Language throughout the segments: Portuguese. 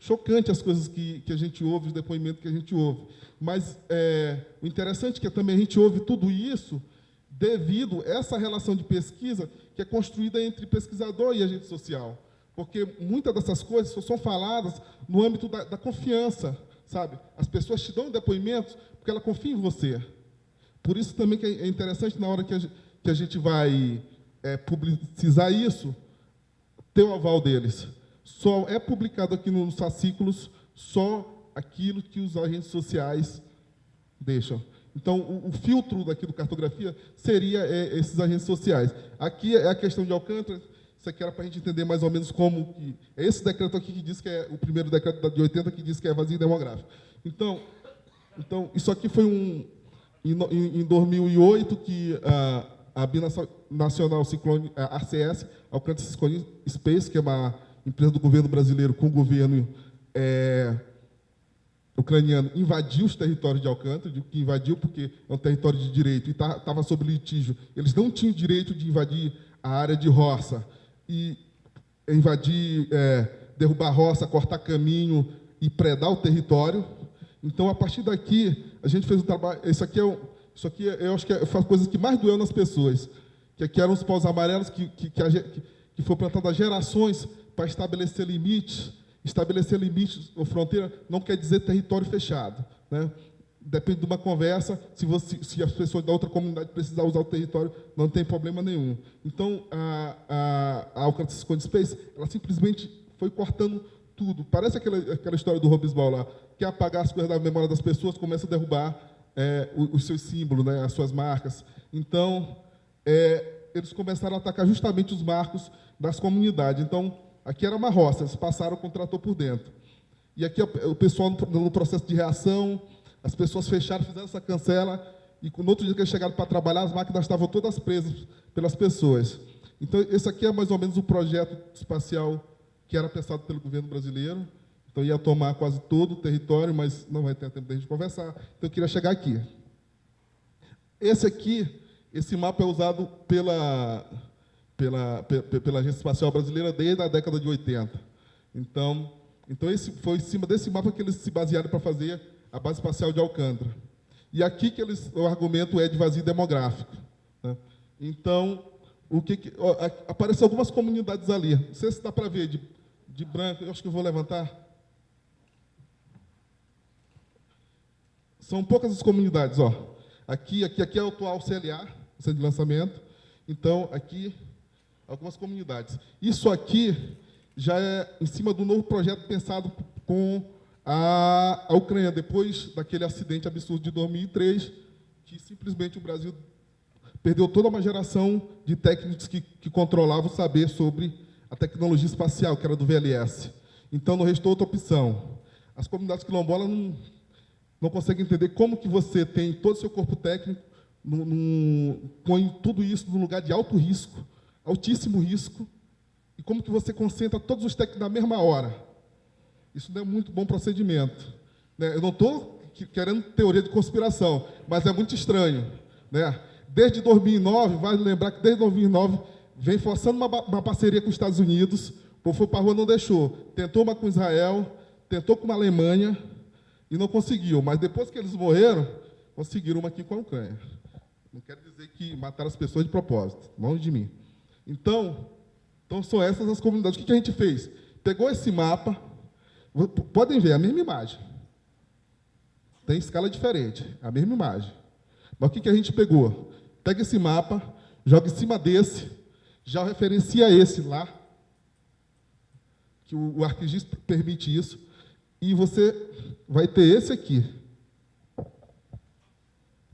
chocante as coisas que a gente ouve, os depoimentos que a gente ouve. Mas o interessante é que também a gente ouve tudo isso devido a essa relação de pesquisa que é construída entre pesquisador e agente social. Porque muitas dessas coisas só são faladas no âmbito da confiança, sabe? As pessoas te dão depoimentos porque ela confia em você. Por isso também que é interessante, na hora que a gente vai publicizar isso, ter o aval deles. Só é publicado aqui nos fascículos só aquilo que os agentes sociais deixam. Então, o filtro daqui do Cartografia seria esses agentes sociais. Aqui é a questão de Alcântara. Isso aqui era para a gente entender mais ou menos como que... É esse decreto aqui que diz que é o primeiro decreto de 80, que diz que é vazio demográfico. Então isso aqui foi em 2008 que a Binacional Ciclone, a ACS, Alcântara Ciclone Space, que é uma empresa do governo brasileiro com o governo ucraniano, invadiu os territórios de Alcântara, digo que invadiu porque é um território de direito e estava sob litígio. Eles não tinham direito de invadir a área de roça e invadir, derrubar a roça, cortar caminho e predar o território. Então, a partir daqui, a gente fez um trabalho... Isso aqui eu acho que foi a coisa que mais doeu nas pessoas, que aqui eram os paus amarelos que foi plantado há gerações para estabelecer limites. Estabelecer limites ou fronteira não quer dizer território fechado, né? Depende de uma conversa. Se as pessoas da outra comunidade precisar usar o território, não tem problema nenhum. Então, a Alcântara Ciclone Space, ela simplesmente foi cortando tudo. Parece aquela história do Robisbal lá, que apagar as coisas da memória das pessoas, começa a derrubar os seus símbolos, né, as suas marcas. Então, eles começaram a atacar justamente os marcos das comunidades. Então, aqui era uma roça, eles passaram com o trator por dentro. E aqui o pessoal, no processo de reação, as pessoas fecharam, fizeram essa cancela, e no outro dia que eles chegaram para trabalhar, as máquinas estavam todas presas pelas pessoas. Então, esse aqui é mais ou menos o projeto espacial que era pensado pelo governo brasileiro. Então, ia tomar quase todo o território, mas não vai ter tempo de a gente conversar. Então, eu queria chegar aqui. Esse mapa é usado pela Agência Espacial Brasileira desde a década de 80. Então foi em cima desse mapa que eles se basearam para fazer a base espacial de Alcântara. E aqui o argumento é de vazio demográfico, né? Então, aparecem algumas comunidades ali. Não sei se dá para ver, de branco, eu acho que eu vou levantar. São poucas as comunidades, ó. Aqui é o atual CLA, Centro de Lançamento. Então, aqui, algumas comunidades. Isso aqui já é em cima do novo projeto pensado com a Ucrânia, depois daquele acidente absurdo de 2003, que simplesmente o Brasil perdeu toda uma geração de técnicos que controlavam o saber sobre a tecnologia espacial, que era do VLS. Então, não restou outra opção. As comunidades quilombolas não conseguem entender como que você tem todo o seu corpo técnico, põe tudo isso num lugar de alto risco, altíssimo risco, e como que você concentra todos os técnicos na mesma hora. Isso não é muito bom procedimento, né? Eu não estou querendo teoria de conspiração, mas é muito estranho, né? Desde 2009, vale lembrar que desde 2009 vem forçando uma parceria com os Estados Unidos, o povo foi para a rua, não deixou. Tentou uma com Israel, tentou com a Alemanha e não conseguiu. Mas depois que eles morreram, conseguiram uma aqui com a Ucrânia. Não quero dizer que mataram as pessoas de propósito, longe de mim. Então são essas as comunidades. O que a gente fez? Pegou esse mapa, podem ver, a mesma imagem. Tem escala diferente, a mesma imagem. Mas o que a gente pegou? Pega esse mapa, joga em cima desse, já referencia esse lá, que o ArcGIS permite isso, e você vai ter esse aqui,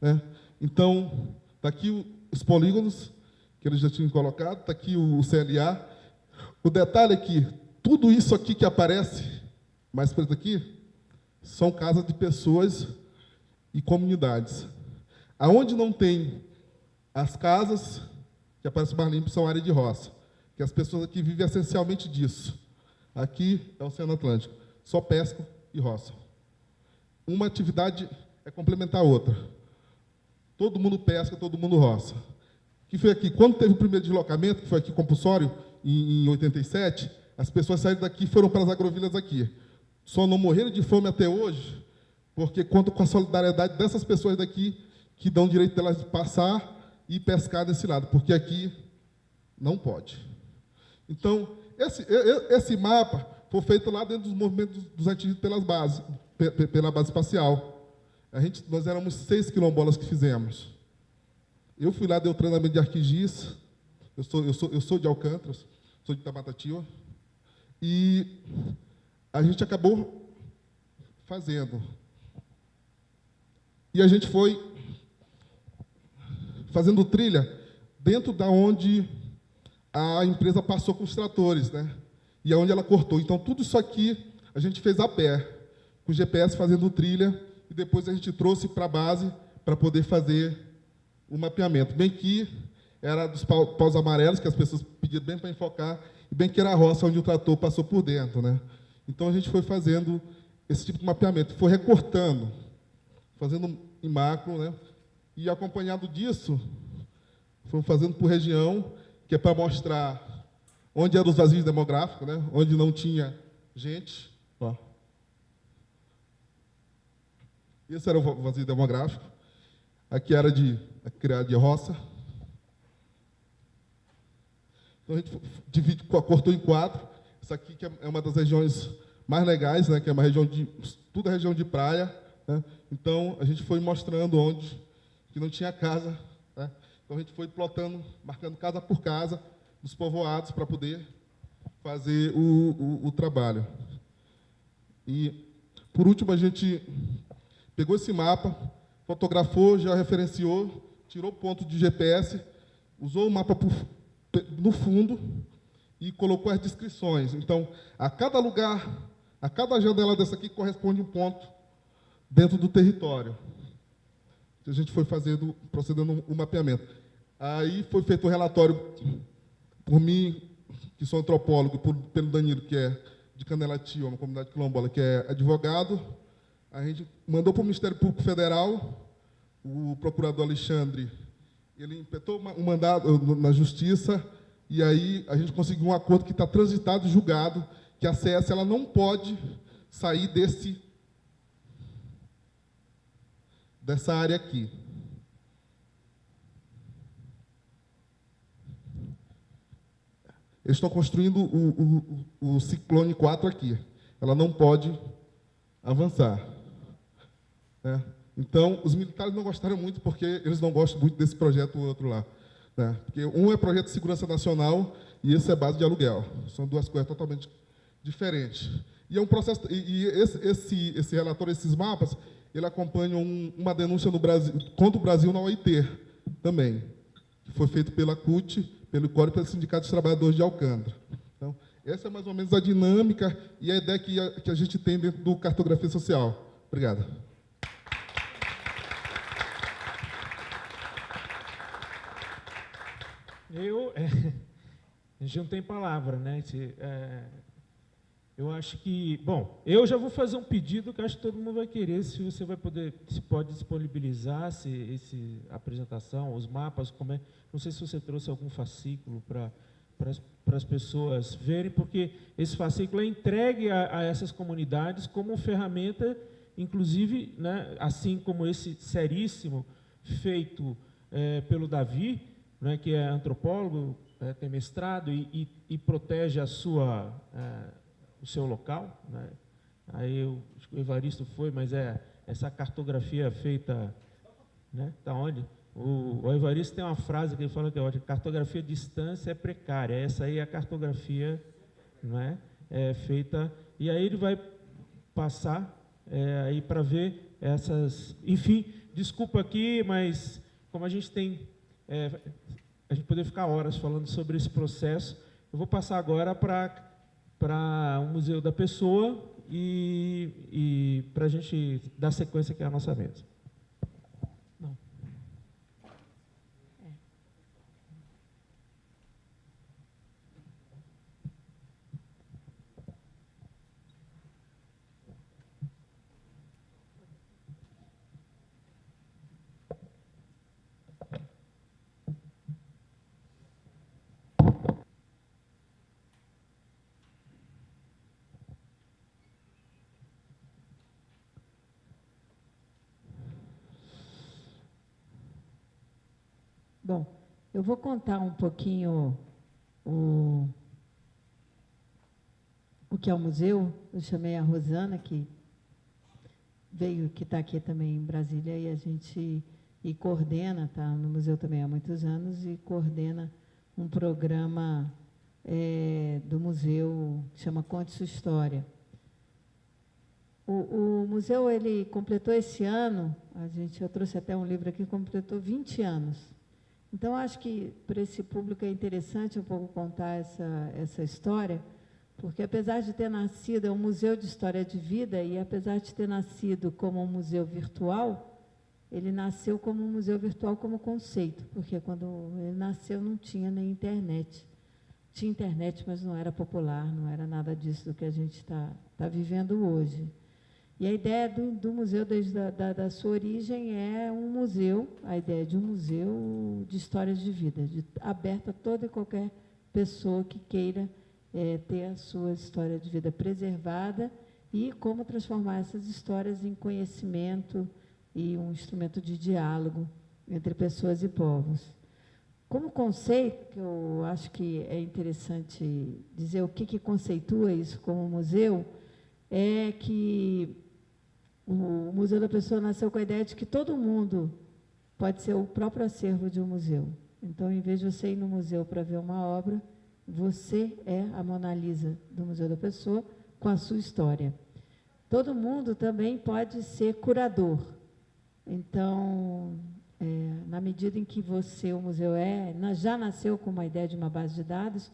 né? Então, está aqui os polígonos que eles já tinham colocado, está aqui o CLA. O detalhe é que tudo isso aqui que aparece, mais preto aqui, são casas de pessoas e comunidades. Aonde não tem as casas, que aparecem mais limpo, são área de roça, que as pessoas aqui vivem essencialmente disso. Aqui é o Oceano Atlântico, só pesca e roça. Uma atividade é complementar a outra. Todo mundo pesca, todo mundo roça. Que foi aqui, quando teve o primeiro deslocamento, que foi aqui compulsório, em 87, as pessoas saíram daqui e foram para as agrovilas aqui. só não morreram de fome até hoje porque contam com a solidariedade dessas pessoas daqui que dão direito delas de passar e pescar desse lado, porque aqui não pode. Então, esse mapa foi feito lá dentro dos movimentos dos atingidos pela base espacial. Nós éramos 6 quilombolas que fizemos. Eu fui lá, dei o treinamento de arquigis, eu sou de Alcântara, sou de Tamatatiba, e a gente acabou fazendo. E a gente foi fazendo trilha dentro da onde a empresa passou com os tratores, né? E aonde ela cortou. Então, tudo isso aqui a gente fez a pé, com o GPS fazendo trilha, e depois a gente trouxe para a base para poder fazer o mapeamento. Bem que era dos paus amarelos, que as pessoas pediam bem para enfocar, e bem que era a roça onde o trator passou por dentro, né? Então, a gente foi fazendo esse tipo de mapeamento, foi recortando, fazendo em macro, né? E acompanhado disso, fomos fazendo por região, que é para mostrar onde eram os vazios demográficos, né? Onde não tinha gente. Ó. Esse era o vazio demográfico. Aqui era criar de roça. Então, a gente cortou em 4. Essa aqui que é uma das regiões mais legais, né? Que é uma região tudo é região de praia, né? Então, a gente foi mostrando onde que não tinha casa, né? Então, a gente foi plotando, marcando casa por casa dos povoados para poder fazer o trabalho. E, por último, a gente pegou esse mapa, fotografou, georreferenciou, tirou ponto de GPS, usou o mapa no fundo e colocou as descrições. Então, a cada lugar, a cada janela dessa aqui corresponde um ponto dentro do território. A gente foi procedendo o mapeamento. Aí foi feito o relatório por mim, que sou antropólogo, pelo Danilo, que é de Canelati, uma comunidade quilombola, que é advogado. A gente mandou para o Ministério Público Federal, o procurador Alexandre, ele impetou um mandado na Justiça, e aí a gente conseguiu um acordo que está transitado e julgado, que a CS ela não pode sair dessa área aqui. Eles estão construindo o Ciclone 4 aqui. Ela não pode avançar. Né? Então, os militares não gostaram muito, porque eles não gostam muito desse projeto, o outro lá. Né? Porque um é projeto de segurança nacional e esse é base de aluguel. São duas coisas totalmente diferentes. E é um processo. E esse relatório, esses mapas, ele acompanha uma denúncia no Brasil, contra o Brasil na OIT também, que foi feito pela CUT, pelo COR e pelo Sindicato dos Trabalhadores de Alcântara. Então, essa é mais ou menos a dinâmica e a ideia que a gente tem dentro do Cartografia Social. Obrigado. A gente não tem palavra, né? Eu acho que, bom, eu já vou fazer um pedido que acho que todo mundo vai querer, se você vai poder, se pode disponibilizar essa apresentação, os mapas, não sei se você trouxe algum fascículo para as pessoas verem, porque esse fascículo é entregue a essas comunidades como ferramenta, inclusive, né, assim como esse seríssimo feito pelo Davi, né, que é antropólogo, tem mestrado e protege o seu local, né? Aí o Evaristo foi, mas essa cartografia feita, né? Tá onde? O Evaristo tem uma frase que ele fala que é ótima: cartografia de distância é precária. Essa aí é a cartografia, não é? Feita, e aí ele vai passar aí para ver essas, enfim, desculpa aqui, mas como a gente tem a gente poderia ficar horas falando sobre esse processo, eu vou passar agora para o Museu da Pessoa e para a gente dar sequência aqui à nossa mesa. Não. Bom, eu vou contar um pouquinho o, o que é o museu. Eu chamei a Rosana, que está aqui também em Brasília, e a gente coordena, está no museu também há muitos anos, e coordena um programa do museu que chama Conte Sua História. O museu, ele completou esse ano, eu trouxe até um livro aqui, completou 20 anos. Então, acho que para esse público é interessante um pouco contar essa história, porque apesar de ter nascido, é um museu de história de vida, e apesar de ter nascido como um museu virtual, ele nasceu como um museu virtual como conceito, porque quando ele nasceu não tinha nem internet. Tinha internet, mas não era popular, não era nada disso do que a gente está vivendo hoje. E a ideia do museu, desde da sua origem, é um museu, a ideia de um museu de histórias de vida, aberto a toda e qualquer pessoa que queira ter a sua história de vida preservada e como transformar essas histórias em conhecimento e um instrumento de diálogo entre pessoas e povos. Como conceito, que eu acho que é interessante dizer o que conceitua isso como museu, é que o Museu da Pessoa nasceu com a ideia de que todo mundo pode ser o próprio acervo de um museu. Então, em vez de você ir no museu para ver uma obra, você é a Mona Lisa do Museu da Pessoa com a sua história. Todo mundo também pode ser curador. Então, na medida em que o museu já nasceu com uma ideia de uma base de dados,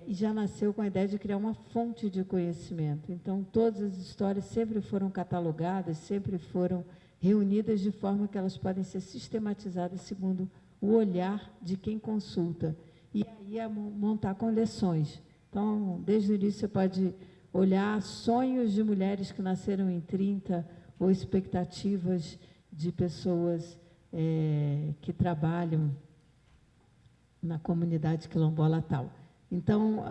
e já nasceu com a ideia de criar uma fonte de conhecimento. Então, todas as histórias sempre foram catalogadas, sempre foram reunidas de forma que elas podem ser sistematizadas segundo o olhar de quem consulta. E aí montar coleções. Então, desde o início, você pode olhar sonhos de mulheres que nasceram em 30, ou expectativas de pessoas que trabalham na comunidade quilombola tal. Então,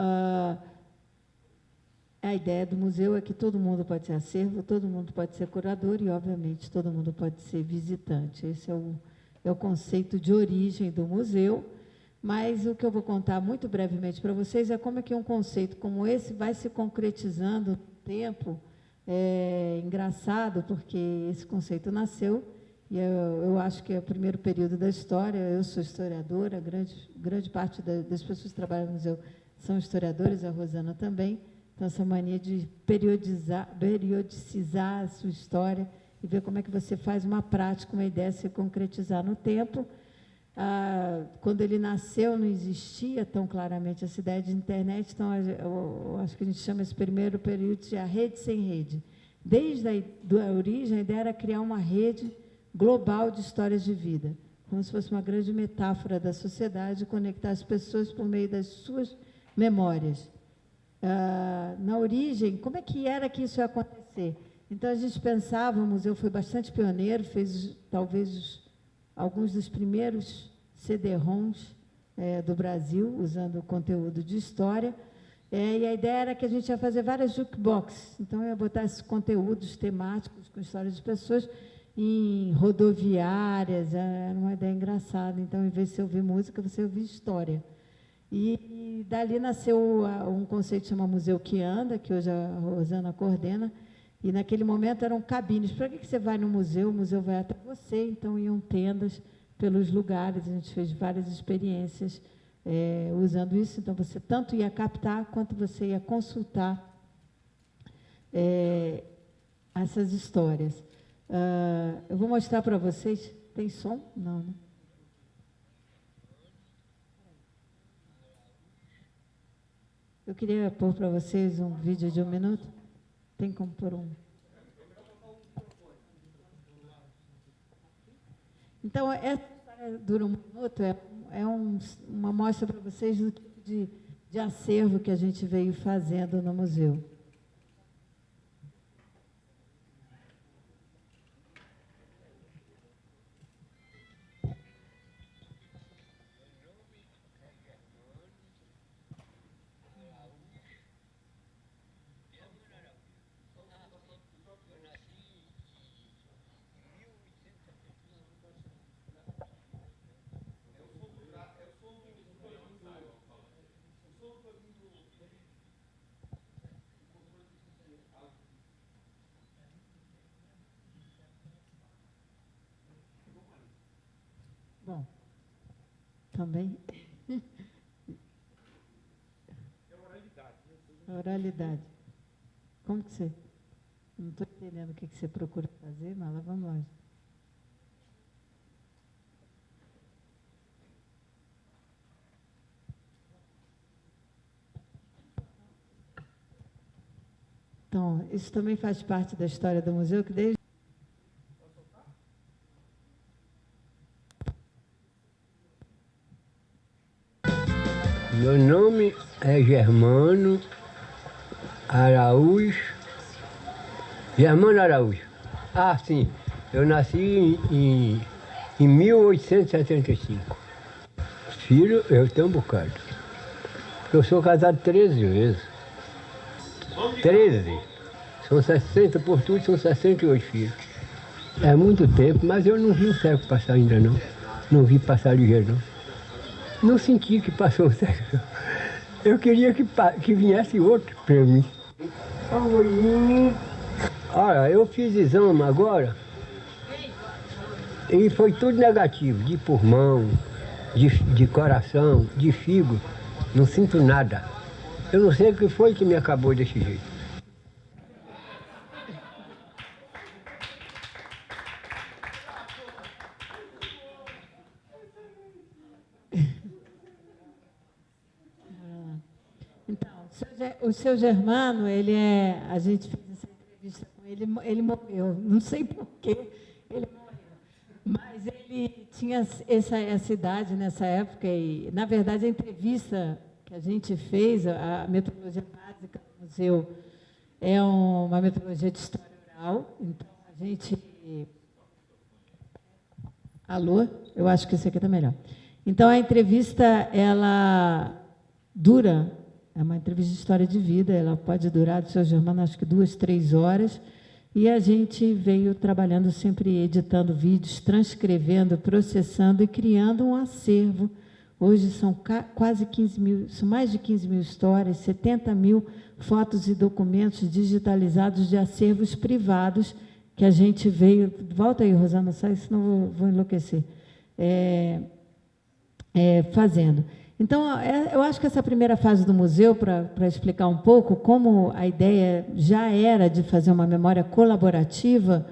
a ideia do museu é que todo mundo pode ser acervo, todo mundo pode ser curador e, obviamente, todo mundo pode ser visitante. Esse é o conceito de origem do museu, mas o que eu vou contar muito brevemente para vocês é como é que um conceito como esse vai se concretizando no tempo. É engraçado, porque esse conceito nasceu, e eu acho que é o primeiro período da história. Eu sou historiadora, grande parte das pessoas que trabalham no museu são historiadores, a Rosana também. Então, essa mania de periodicizar a sua história e ver como é que você faz uma prática, uma ideia se concretizar no tempo. Quando ele nasceu, não existia tão claramente essa ideia de internet, então eu acho que a gente chama esse primeiro período de a rede sem rede. Desde a origem, a ideia era criar uma rede global de histórias de vida, como se fosse uma grande metáfora da sociedade, conectar as pessoas por meio das suas memórias. Na origem, como é que era que isso ia acontecer? Então, a gente pensava, o museu foi bastante pioneiro, fez talvez alguns dos primeiros CD-ROMs do Brasil, usando o conteúdo de história, e a ideia era que a gente ia fazer várias jukeboxes. Então, eu ia botar esses conteúdos temáticos com histórias de pessoas em rodoviárias. Era uma ideia engraçada. Então, em vez de você ouvir música, você ouvia história. E dali nasceu um conceito que chama Museu que Anda, que hoje a Rosana coordena, e naquele momento eram cabines. Para que você vai no museu? O museu vai até você. Então, iam tendas pelos lugares. A gente fez várias experiências usando isso. Então, você tanto ia captar, quanto você ia consultar essas histórias. Eu vou mostrar para vocês. Tem som? Não, né? Eu queria pôr para vocês um vídeo de 1 minuto. Tem como pôr um? Então, essa história dura 1 minuto, uma amostra para vocês do tipo de acervo que a gente veio fazendo no museu. Bom, também. Oralidade. Como que você... Não estou entendendo o que você procura fazer, mas lá vamos lá. Então, isso também faz parte da história do museu, que desde... Meu nome é Germano Araújo. Germano Araújo. Ah, sim. Eu nasci em 1875. Filho, eu tenho um bocado. Eu sou casado 13 vezes. 13. São 60 por tudo, são 68 filhos. É muito tempo, mas eu não vi o século passar ainda não. Não vi passar ligeiro não. Não senti que passou o século. Eu queria que viesse outro para mim. Olha, eu fiz exame agora e foi tudo negativo, de pulmão, de coração, de fígado. Não sinto nada. Eu não sei o que foi que me acabou desse jeito. Então, o seu Germano, ele é... A gente fez essa entrevista com ele, ele morreu. Não sei por quê ele morreu. Mas ele tinha essa idade nessa época e, na verdade, a entrevista que a gente fez, a metodologia básica do museu, é uma metodologia de história oral. Então, a gente... Alô? Eu acho que esse aqui está melhor. Então, a entrevista, ela dura... É uma entrevista de história de vida, ela pode durar, do seu Germano, acho que 2, 3 horas. E a gente veio trabalhando sempre, editando vídeos, transcrevendo, processando e criando um acervo. Hoje são quase 15 mil, são mais de 15 mil histórias, 70 mil fotos e documentos digitalizados de acervos privados que a gente veio... Volta aí, Rosana, sai, senão eu vou enlouquecer. Fazendo. Então, eu acho que essa primeira fase do museu, para explicar um pouco como a ideia já era de fazer uma memória colaborativa,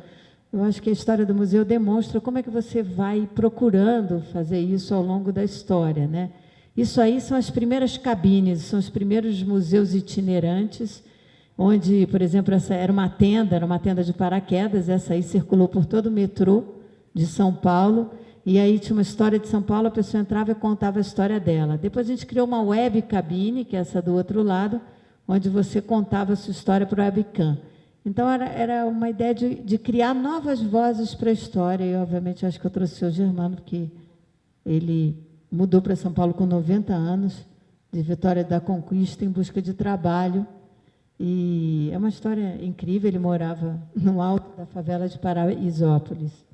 eu acho que a história do museu demonstra como é que você vai procurando fazer isso ao longo da história, né? Isso aí são as primeiras cabines, são os primeiros museus itinerantes, onde, por exemplo, essa era uma tenda de paraquedas, essa aí circulou por todo o metrô de São Paulo. E aí tinha uma história de São Paulo, a pessoa entrava e contava a história dela. Depois a gente criou uma web cabine, que é essa do outro lado, onde você contava a sua história para o webcam. Então, era uma ideia de criar novas vozes para a história. E, obviamente, acho que eu trouxe o seu Germano, porque ele mudou para São Paulo com 90 anos, de Vitória da Conquista, em busca de trabalho. E é uma história incrível, ele morava no alto da favela de Paraisópolis.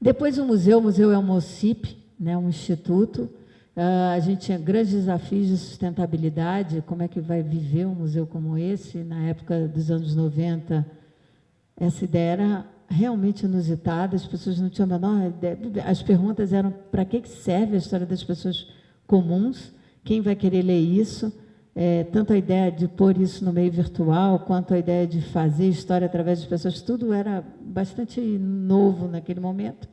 Depois o museu é um OCIP, né, um instituto. A gente tinha grandes desafios de sustentabilidade, como é que vai viver um museu como esse. Na época dos anos 90, essa ideia era realmente inusitada, as pessoas não tinham a menor ideia. As perguntas eram: para que serve a história das pessoas comuns? Quem vai querer ler isso? Tanto a ideia de pôr isso no meio virtual, quanto a ideia de fazer história através das pessoas, tudo era bastante novo naquele momento.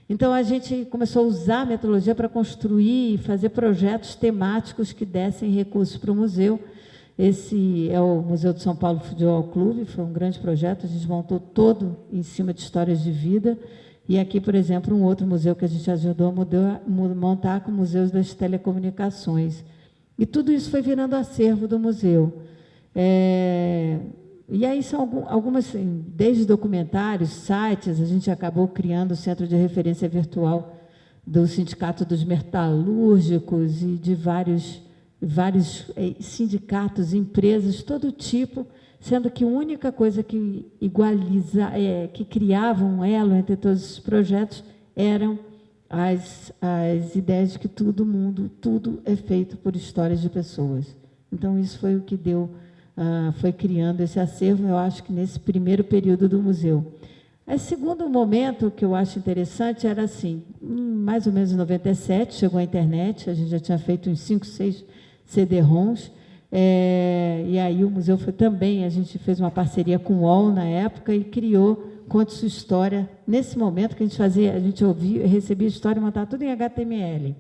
Então, a gente começou a usar a metodologia para construir e fazer projetos temáticos que dessem recursos para o museu. Esse é o Museu de São Paulo Futebol Clube, foi um grande projeto, a gente montou todo em cima de histórias de vida. E aqui, por exemplo, um outro museu que a gente ajudou a montar com museus das telecomunicações. E tudo isso foi virando acervo do museu. E aí são algumas, assim, desde documentários, sites, a gente acabou criando o Centro de Referência Virtual do Sindicato dos Metalúrgicos e de vários sindicatos, empresas, todo tipo, sendo que a única coisa que que criava um elo entre todos esses projetos eram as ideias de que tudo é feito por histórias de pessoas. Então, isso foi o que foi criando esse acervo, eu acho que nesse primeiro período do museu. O segundo momento que eu acho interessante era assim, mais ou menos em 97, chegou a internet, a gente já tinha feito uns 5, 6 CD-ROMs, e aí o museu foi também, a gente fez uma parceria com o UOL na época e criou Conte Sua História. Nesse momento que a gente fazia, a gente ouvia, recebia história e montava tudo em HTML.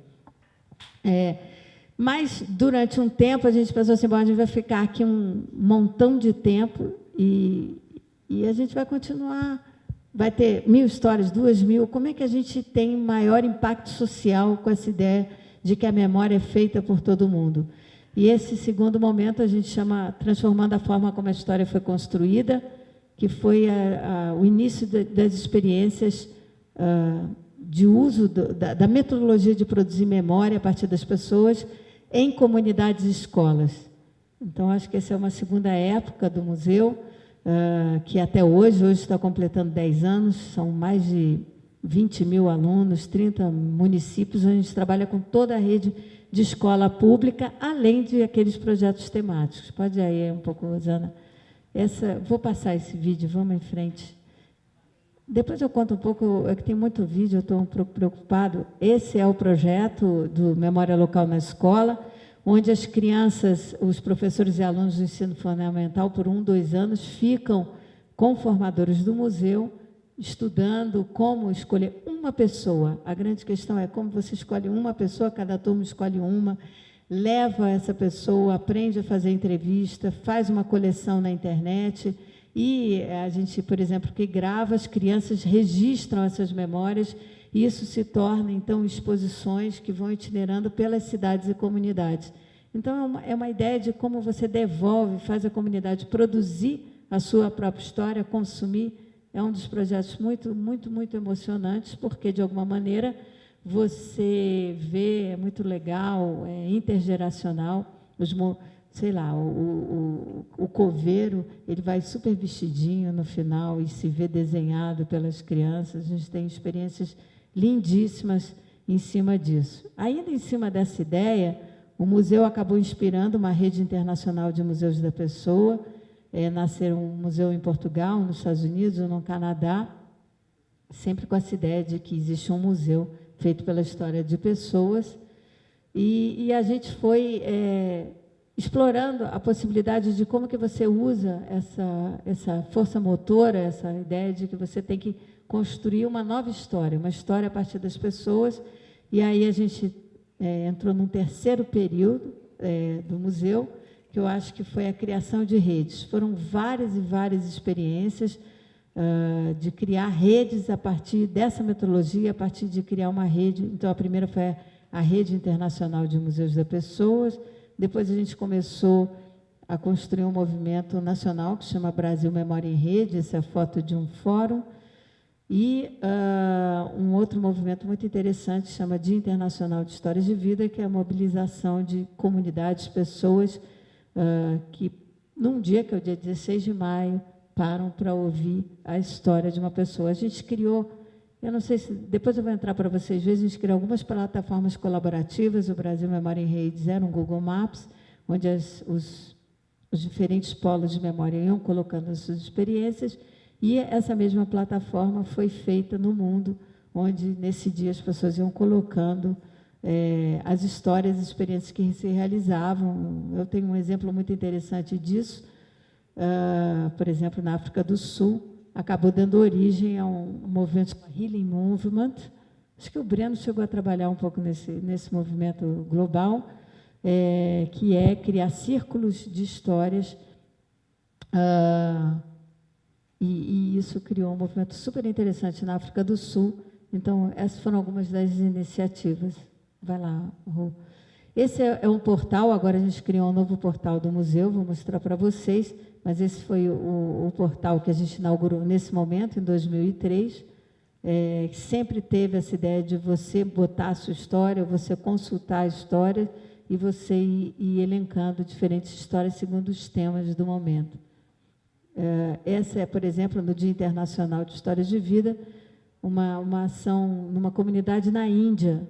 Mas, durante um tempo, a gente pensou assim, bom, a gente vai ficar aqui um montão de tempo e a gente vai continuar, vai ter 1.000 histórias, 2.000, como é que a gente tem maior impacto social com essa ideia de que a memória é feita por todo mundo? E esse segundo momento a gente chama transformando a forma como a história foi construída, que foi o início das experiências de uso da metodologia de produzir memória a partir das pessoas em comunidades e escolas. Então, acho que essa é uma segunda época do museu, que até hoje está completando 10 anos, são mais de 20.000 alunos, 30 municípios, onde a gente trabalha com toda a rede de escola pública, além de aqueles projetos temáticos. Pode ir aí um pouco, Rosana. Vou passar esse vídeo, vamos em frente. Depois eu conto um pouco, é que tem muito vídeo, eu estou um pouco preocupado. Esse é o projeto do Memória Local na Escola, onde as crianças, os professores e alunos do ensino fundamental, por 1, 2 anos, ficam com formadores do museu, estudando como escolher uma pessoa. A grande questão é como você escolhe uma pessoa, cada turma escolhe uma, leva essa pessoa, aprende a fazer entrevista, faz uma coleção na internet, e a gente, por exemplo, que grava, as crianças registram essas memórias, e isso se torna, então, exposições que vão itinerando pelas cidades e comunidades. Então, é uma ideia de como você devolve, faz a comunidade produzir a sua própria história, consumir. É um dos projetos muito, muito, muito emocionantes, porque, de alguma maneira, você vê, é muito legal, é intergeracional, sei lá, o coveiro, ele vai super vestidinho no final e se vê desenhado pelas crianças. A gente tem experiências lindíssimas em cima disso. Ainda em cima dessa ideia, o museu acabou inspirando uma rede internacional de museus da pessoa. Nasceram um museu em Portugal, nos Estados Unidos, ou no Canadá, sempre com essa ideia de que existe um museu feito pela história de pessoas. E a gente foi explorando a possibilidade de como que você usa essa força motora, essa ideia de que você tem que construir uma nova história, uma história a partir das pessoas. E aí a gente entrou num terceiro período do museu, que eu acho que foi a criação de redes. Foram várias e várias experiências de criar redes a partir dessa metodologia, a partir de criar uma rede. Então, a primeira foi a Rede Internacional de Museus da Pessoas. Depois a gente começou a construir um movimento nacional que se chama Brasil Memória em Rede, essa é a foto de um fórum, e um outro movimento muito interessante, chama Dia Internacional de Histórias de Vida, que é a mobilização de comunidades, pessoas que, num dia, que é o dia 16 de maio, param para ouvir a história de uma pessoa. A gente criou, eu não sei se, depois eu vou entrar para vocês verem, a gente criou algumas plataformas colaborativas. O Brasil Memória em Redes era um Google Maps, onde os diferentes polos de memória iam colocando as suas experiências, e essa mesma plataforma foi feita no mundo, onde, nesse dia, as pessoas iam colocando as histórias, as experiências que se realizavam. Eu tenho um exemplo muito interessante disso. Por exemplo, na África do Sul, acabou dando origem a um movimento chamado Healing Movement. Acho que o Breno chegou a trabalhar um pouco nesse movimento global, que é criar círculos de histórias, e isso criou um movimento super interessante na África do Sul. Então, essas foram algumas das iniciativas. Vai lá, Ru. Esse é um portal, agora a gente criou um novo portal do museu, vou mostrar para vocês, mas esse foi o portal que a gente inaugurou nesse momento, em 2003, que sempre teve essa ideia de você botar a sua história, você consultar a história e você ir elencando diferentes histórias segundo os temas do momento. Essa é, por exemplo, no Dia Internacional de Histórias de Vida, uma ação numa comunidade na Índia,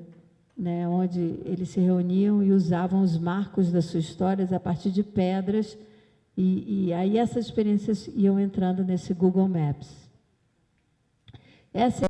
né, onde eles se reuniam e usavam os marcos das suas histórias a partir de pedras, e aí essas experiências iam entrando nesse Google Maps. Essa